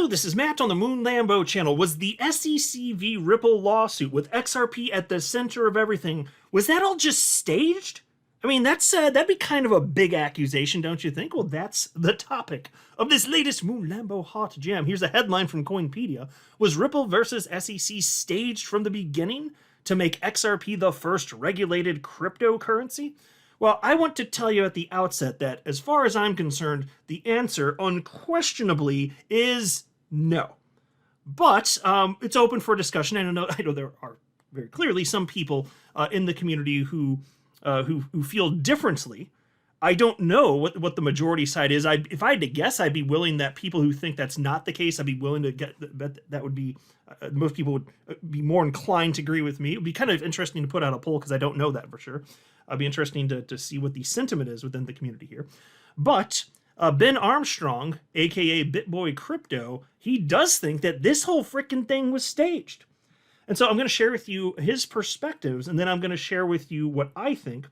Hello, this is Matt on the Moon Lambo channel. Was the SEC v. Ripple lawsuit with XRP at the center of everything, was that all just staged? I mean, that'd be kind of a big accusation, don't you think? Well, that's the topic of this latest Moon Lambo hot jam. Here's a headline from Coinpedia. Was Ripple versus SEC staged from the beginning to make XRP the first regulated cryptocurrency? Well, I want to tell you at the outset that, as far as I'm concerned, the answer unquestionably is no. But it's open for discussion. I know there are very clearly some people in the community who feel differently. I don't know what the majority side is. If I had to guess, I'd be willing that people who think that's not the case, I'd be willing to bet that would be most people would be more inclined to agree with me. It would be kind of interesting to put out a poll because I don't know that for sure. It'd be interesting to see what the sentiment is within the community here. But Ben Armstrong, aka BitBoy Crypto, he does think that this whole freaking thing was staged. And so I'm going to share with you his perspectives, and then I'm going to share with you what I think.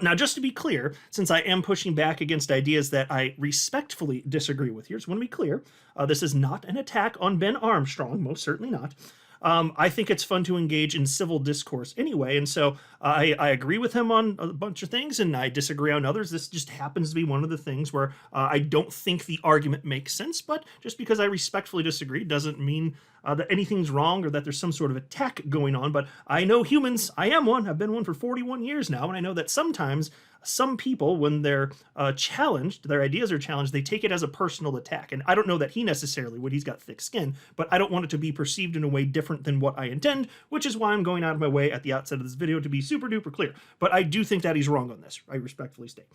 Now, just to be clear, since I am pushing back against ideas that I respectfully disagree with here, so I want to be clear, this is not an attack on Ben Armstrong, most certainly not. I think it's fun to engage in civil discourse anyway, and so I agree with him on a bunch of things, and I disagree on others. This just happens to be one of the things where I don't think the argument makes sense, but just because I respectfully disagree doesn't mean that anything's wrong or that there's some sort of attack going on. But I know humans. I am one. I've been one for 41 years now, and I know that sometimes some people, when they're challenged, their ideas are challenged, they take it as a personal attack. And I don't know that he necessarily would. He's got thick skin, but I don't want it to be perceived in a way different than what I intend, which is why I'm going out of my way at the outset of this video to be super duper clear. But I do think that he's wrong on this. I respectfully state.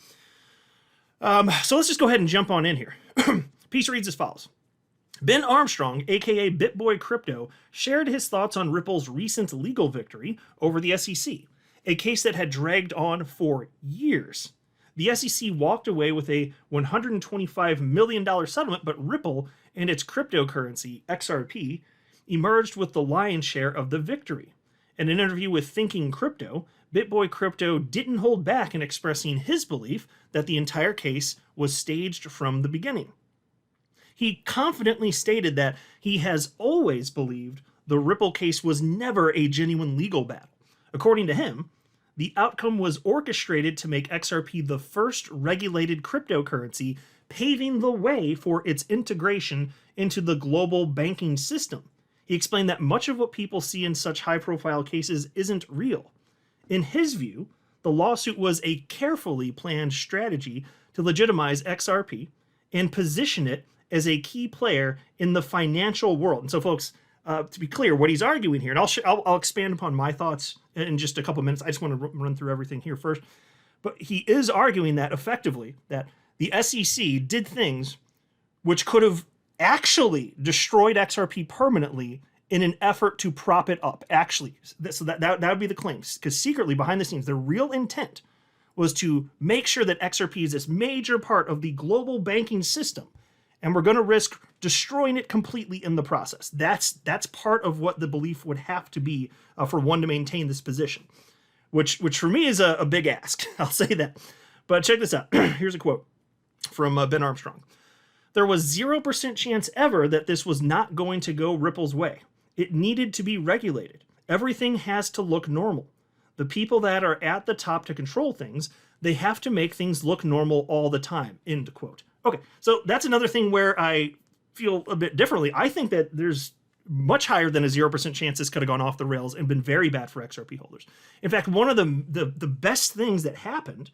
So let's just go ahead and jump on in here. Piece reads as follows. Ben Armstrong, aka BitBoy Crypto, shared his thoughts on Ripple's recent legal victory over the SEC, a case that had dragged on for years. The SEC walked away with a $125 million settlement, but Ripple and its cryptocurrency, XRP, emerged with the lion's share of the victory. In an interview with Thinking Crypto, BitBoy Crypto didn't hold back in expressing his belief that the entire case was staged from the beginning. He confidently stated that he has always believed the Ripple case was never a genuine legal battle. According to him, the outcome was orchestrated to make XRP the first regulated cryptocurrency, paving the way for its integration into the global banking system. He explained that much of what people see in such high-profile cases isn't real. In his view, the lawsuit was a carefully planned strategy to legitimize XRP and position it as a key player in the financial world. And so, folks, to be clear, what he's arguing here, and I'll expand upon my thoughts in just a couple of minutes. I just want to run through everything here first. But he is arguing that effectively that the SEC did things which could have actually destroyed XRP permanently in an effort to prop it up. Actually, so that would be the claims, because secretly behind the scenes, the real intent was to make sure that XRP is this major part of the global banking system, and we're going to risk destroying it completely in the process. That's part of what the belief would have to be for one to maintain this position, which for me is a big ask. I'll say that. But check this out. Here's a quote from Ben Armstrong. There was 0% chance ever that this was not going to go Ripple's way. It needed to be regulated. Everything has to look normal. The people that are at the top to control things, they have to make things look normal all the time, end quote. Okay, so that's another thing where I feel a bit differently. I think that there's much higher than a 0% chance this could have gone off the rails and been very bad for XRP holders. In fact, one of the best things that happened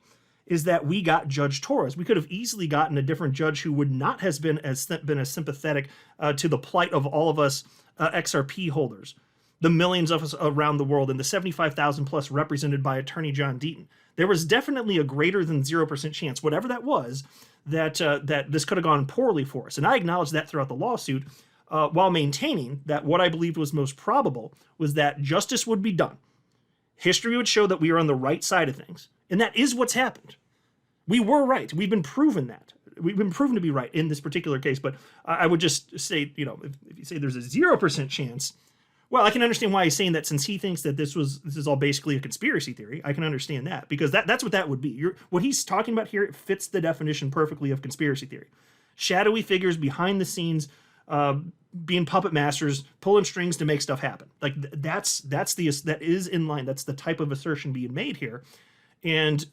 is that we got Judge Torres. We could have easily gotten a different judge who would not have been as sympathetic to the plight of all of us XRP holders, the millions of us around the world, and the 75,000 plus represented by Attorney John Deaton. There was definitely a greater than 0% chance, whatever that was, that this could have gone poorly for us. And I acknowledged that throughout the lawsuit, while maintaining that what I believed was most probable was that justice would be done. History would show that we are on the right side of things. And that is what's happened. We were right. We've been proven that. We've been proven to be right in this particular case. But I would just say, if you say there's a 0% chance, well, I can understand why he's saying that, since he thinks that this is all basically a conspiracy theory. I can understand that, because that's what that would be. What he's talking about here, it fits the definition perfectly of conspiracy theory. Shadowy figures behind the scenes being puppet masters, pulling strings to make stuff happen. Like that is in line. That's the type of assertion being made here. And,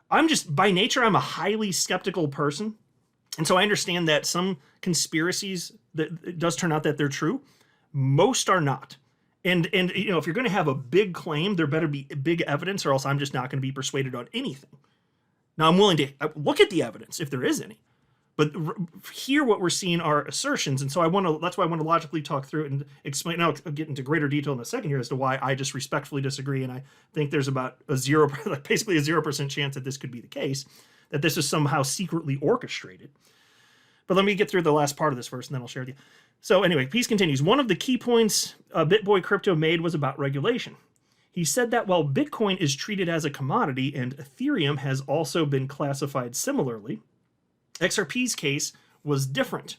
I'm just, by nature, I'm a highly skeptical person. And so I understand that some conspiracies, that it does turn out that they're true. Most are not. And if you're going to have a big claim, there better be big evidence, or else I'm just not going to be persuaded on anything. Now, I'm willing to look at the evidence if there is any. But here, what we're seeing are assertions, and so that's why I want to logically talk through it and explain. Now, I'll get into greater detail in a second here as to why I just respectfully disagree, and I think there's about basically a 0% chance that this could be the case, that this is somehow secretly orchestrated. But let me get through the last part of this first, and then I'll share with you. So anyway, Peace continues. One of the key points BitBoy Crypto made was about regulation. He said that while Bitcoin is treated as a commodity and Ethereum has also been classified similarly, XRP's case was different.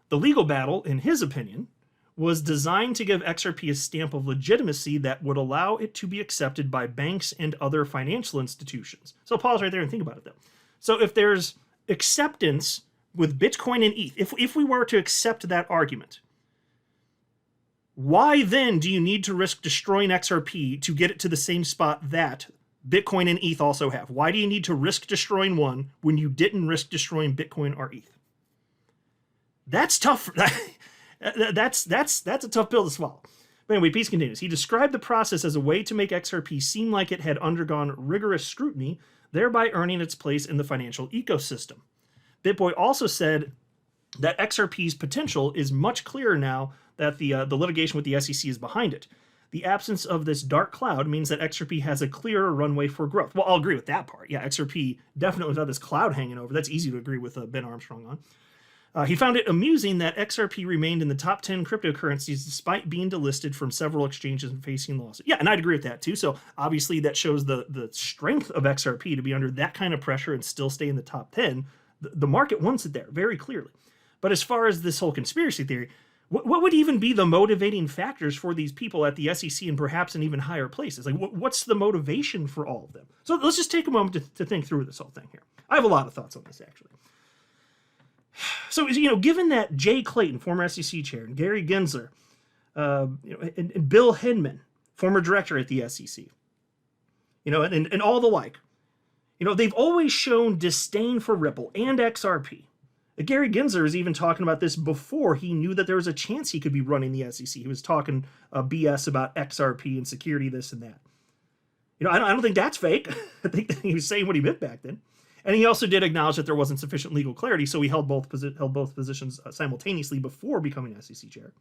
The legal battle, in his opinion, was designed to give XRP a stamp of legitimacy that would allow it to be accepted by banks and other financial institutions. So pause right there and think about it, though. So if there's acceptance with Bitcoin and ETH, if we were to accept that argument, why then do you need to risk destroying XRP to get it to the same spot that Bitcoin and ETH also have? Why do you need to risk destroying one when you didn't risk destroying Bitcoin or ETH? That's tough. That's a tough pill to swallow. But anyway, Peace continues. He described the process as a way to make XRP seem like it had undergone rigorous scrutiny, thereby earning its place in the financial ecosystem. BitBoy also said that XRP's potential is much clearer now that the litigation with the SEC is behind it. The absence of this dark cloud means that XRP has a clearer runway for growth. Well, I'll agree with that part. Yeah, XRP definitely without this cloud hanging over. That's easy to agree with Ben Armstrong on. He found it amusing that XRP remained in the top 10 cryptocurrencies despite being delisted from several exchanges and facing lawsuits. Yeah, and I'd agree with that too. So obviously that shows the strength of XRP to be under that kind of pressure and still stay in the top 10. The market wants it there very clearly. But as far as this whole conspiracy theory, what would even be the motivating factors for these people at the SEC and perhaps in even higher places? Like, what's the motivation for all of them? So let's just take a moment to think through this whole thing here. I have a lot of thoughts on this, actually. So, given that Jay Clayton, former SEC chair, and Gary Gensler, and Bill Hinman, former director at the SEC, and all the like, they've always shown disdain for Ripple and XRP. Gary Gensler is even talking about this before he knew that there was a chance he could be running the SEC. He was talking BS about XRP and security, this and that. I don't think that's fake. I think that he was saying what he meant back then. And he also did acknowledge that there wasn't sufficient legal clarity, so he held both positions simultaneously before becoming SEC chair.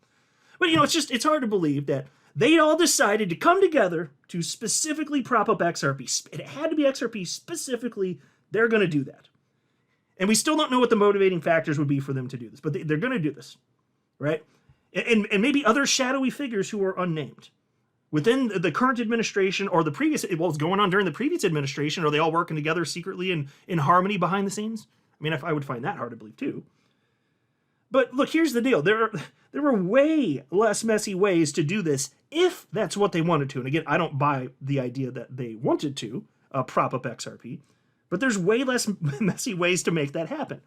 But, it's hard to believe that they all decided to come together to specifically prop up XRP. It had to be XRP specifically. They're going to do that. And we still don't know what the motivating factors would be for them to do this, but they're going to do this, right? And maybe other shadowy figures who are unnamed within the current administration or the previous, what was going on during the previous administration. Are they all working together secretly and in harmony behind the scenes? I mean, I would find that hard to believe too. But look, here's the deal. There were way less messy ways to do this if that's what they wanted to. And again, I don't buy the idea that they wanted to prop up XRP. But there's way less messy ways to make that happen.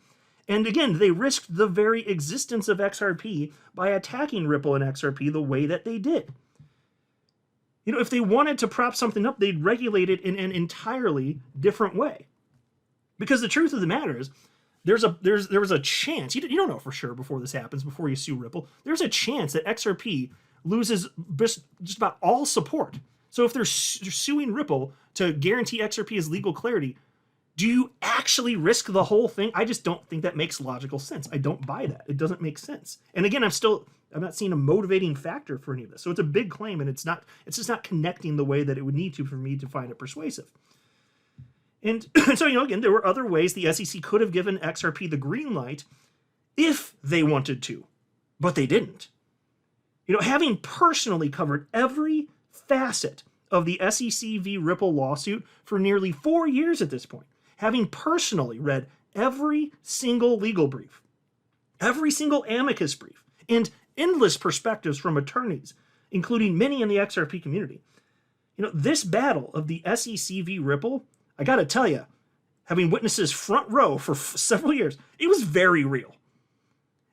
And again, they risked the very existence of XRP by attacking Ripple and XRP the way that they did. If they wanted to prop something up, they'd regulate it in an entirely different way. Because the truth of the matter is, there was a chance, you don't know for sure before this happens, before you sue Ripple, there's a chance that XRP loses just about all support. So if they're suing Ripple to guarantee XRP's legal clarity, do you actually risk the whole thing? I just don't think that makes logical sense. I don't buy that. It doesn't make sense. And again, I'm not seeing a motivating factor for any of this. So it's a big claim, and it's just not connecting the way that it would need to for me to find it persuasive. And so, again, there were other ways the SEC could have given XRP the green light if they wanted to, but they didn't. Having personally covered every facet of the SEC v. Ripple lawsuit for nearly 4 years at this point, having personally read every single legal brief, every single amicus brief, and endless perspectives from attorneys, including many in the XRP community. This battle of the SEC v. Ripple, I gotta tell you, having witnesses front row for several years, it was very real.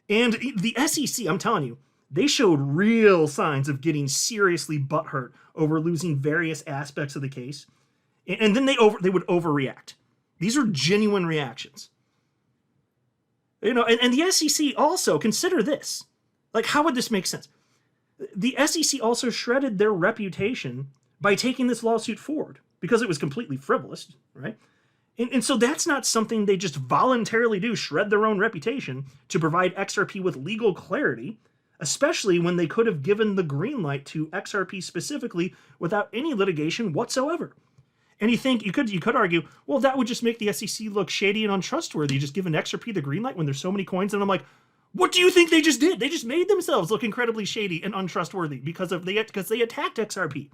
And the SEC, I'm telling you, they showed real signs of getting seriously butthurt over losing various aspects of the case. And then they would overreact. These are genuine reactions. And the SEC also, consider this. Like, how would this make sense? The SEC also shredded their reputation by taking this lawsuit forward because it was completely frivolous, right? And so that's not something they just voluntarily do, shred their own reputation to provide XRP with legal clarity, especially when they could have given the green light to XRP specifically without any litigation whatsoever. And you could argue, well, that would just make the SEC look shady and untrustworthy, just giving XRP the green light when there's so many coins. And I'm like, what do you think they just did? They just made themselves look incredibly shady and untrustworthy because they attacked XRP.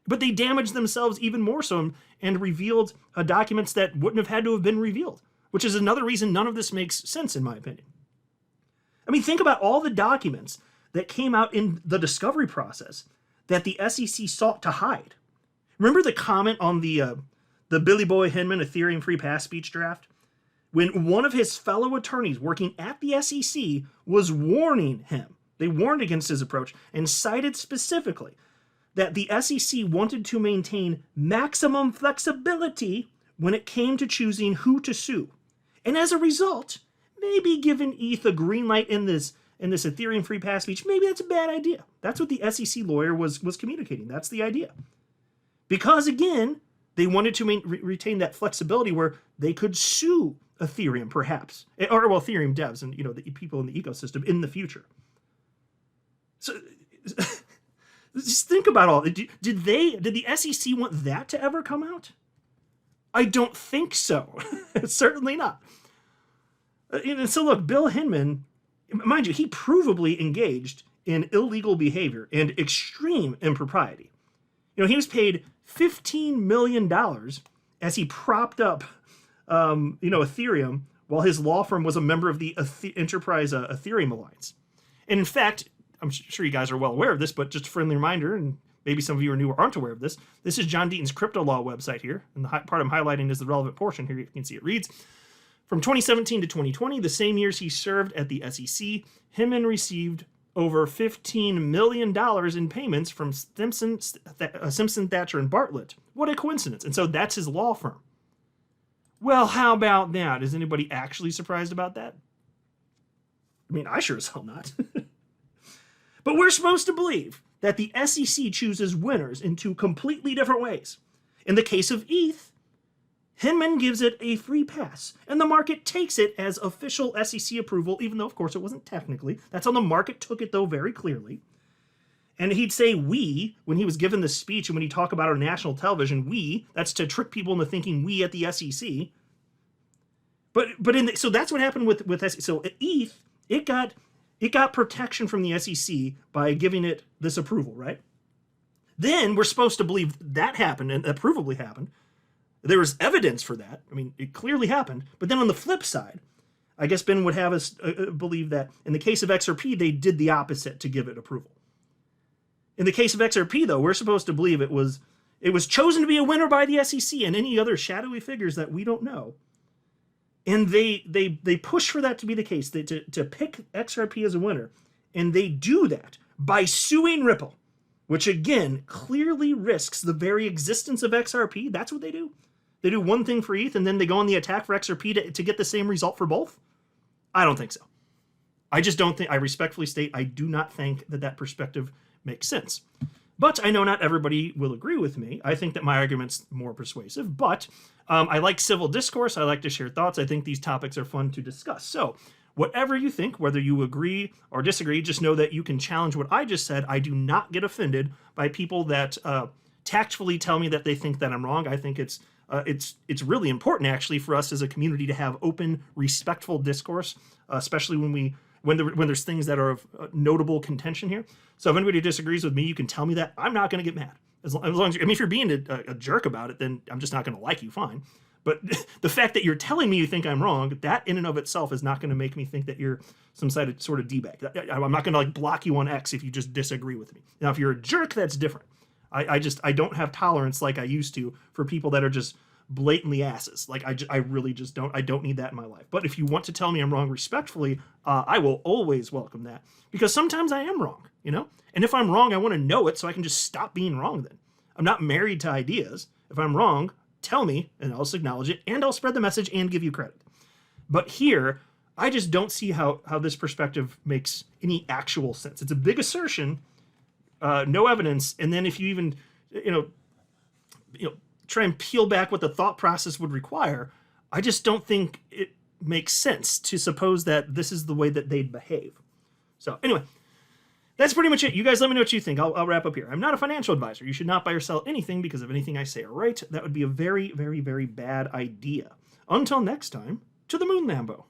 But they damaged themselves even more so and revealed documents that wouldn't have had to have been revealed, which is another reason none of this makes sense, in my opinion. I mean, think about all the documents that came out in the discovery process that the SEC sought to hide. Remember the comment on the Billy Boy Hinman Ethereum free pass speech draft? When one of his fellow attorneys working at the SEC was warning him, they warned against his approach and cited specifically that the SEC wanted to maintain maximum flexibility when it came to choosing who to sue. And as a result, maybe giving ETH a green light in this Ethereum free pass speech, maybe that's a bad idea. That's what the SEC lawyer was communicating. That's the idea. Because again, they wanted to retain that flexibility where they could sue Ethereum, perhaps, or Ethereum devs and the people in the ecosystem in the future. So just think about all. Did the SEC want that to ever come out? I don't think so. Certainly not. And so look, Bill Hinman, mind you, he provably engaged in illegal behavior and extreme impropriety. He was paid $15 million as he propped up, Ethereum while his law firm was a member of the Enterprise Ethereum Alliance. And in fact, I'm sure you guys are well aware of this, but just a friendly reminder, and maybe some of you are new or aren't aware of this, this is John Deaton's crypto law website here, and the part I'm highlighting is the relevant portion here. You can see it reads, from 2017 to 2020, the same years he served at the SEC, Hinman received over $15 million in payments from Simpson, Thatcher, and Bartlett. What a coincidence. And so that's his law firm. Well, how about that? Is anybody actually surprised about that? I mean, I sure as hell not. But we're supposed to believe that the SEC chooses winners in two completely different ways. In the case of ETH, Hinman gives it a free pass, and the market takes it as official SEC approval, even though, of course, it wasn't technically. That's how the market took it, though, very clearly. And he'd say we, when he was given this speech, and when he talked about our national television, we, that's to trick people into thinking we at the SEC. So that's what happened with SEC. So at ETH, it got protection from the SEC by giving it this approval, right? Then we're supposed to believe that happened, and that provably happened. There was evidence for that. I mean, it clearly happened. But then on the flip side, I guess Ben would have us believe that in the case of XRP, they did the opposite to give it approval. In the case of XRP, though, we're supposed to believe it was chosen to be a winner by the SEC and any other shadowy figures that we don't know. And they push for that to be the case, to pick XRP as a winner. And they do that by suing Ripple, which again clearly risks the very existence of XRP. That's what they do. They do one thing for ETH and then they go on the attack for XRP to get the same result for both? I don't think so. I just don't think, I respectfully state, I do not think that perspective makes sense. But I know not everybody will agree with me. I think that my argument's more persuasive, but I like civil discourse. I like to share thoughts. I think these topics are fun to discuss. So whatever you think, whether you agree or disagree, just know that you can challenge what I just said. I do not get offended by people that tactfully tell me that they think that I'm wrong. I think it's really important, actually, for us as a community to have open, respectful discourse, especially when there's things that are of notable contention here. So if anybody disagrees with me, you can tell me that. I'm not going to get mad. As long as if you're being a jerk about it, then I'm just not going to like you, fine. But the fact that you're telling me you think I'm wrong, that in and of itself is not going to make me think that you're some sort of D-bag. I'm not going to block you on X if you just disagree with me. Now, if you're a jerk, that's different. I don't have tolerance like I used to for people that are just blatantly asses. Like, I really just don't, I don't need that in my life. But if you want to tell me I'm wrong respectfully, I will always welcome that, because sometimes I am wrong, you know? And if I'm wrong, I want to know it so I can just stop being wrong then. I'm not married to ideas. If I'm wrong, tell me and I'll acknowledge it and I'll spread the message and give you credit. But here, I just don't see how this perspective makes any actual sense. It's a big assertion, no evidence, and then if you even, try and peel back what the thought process would require, I just don't think it makes sense to suppose that this is the way that they'd behave. So anyway, that's pretty much it. You guys let me know what you think. I'll wrap up here. I'm not a financial advisor. You should not buy or sell anything because of anything I say or write. That would be a very, very, very bad idea. Until next time, to the moon, Lambo.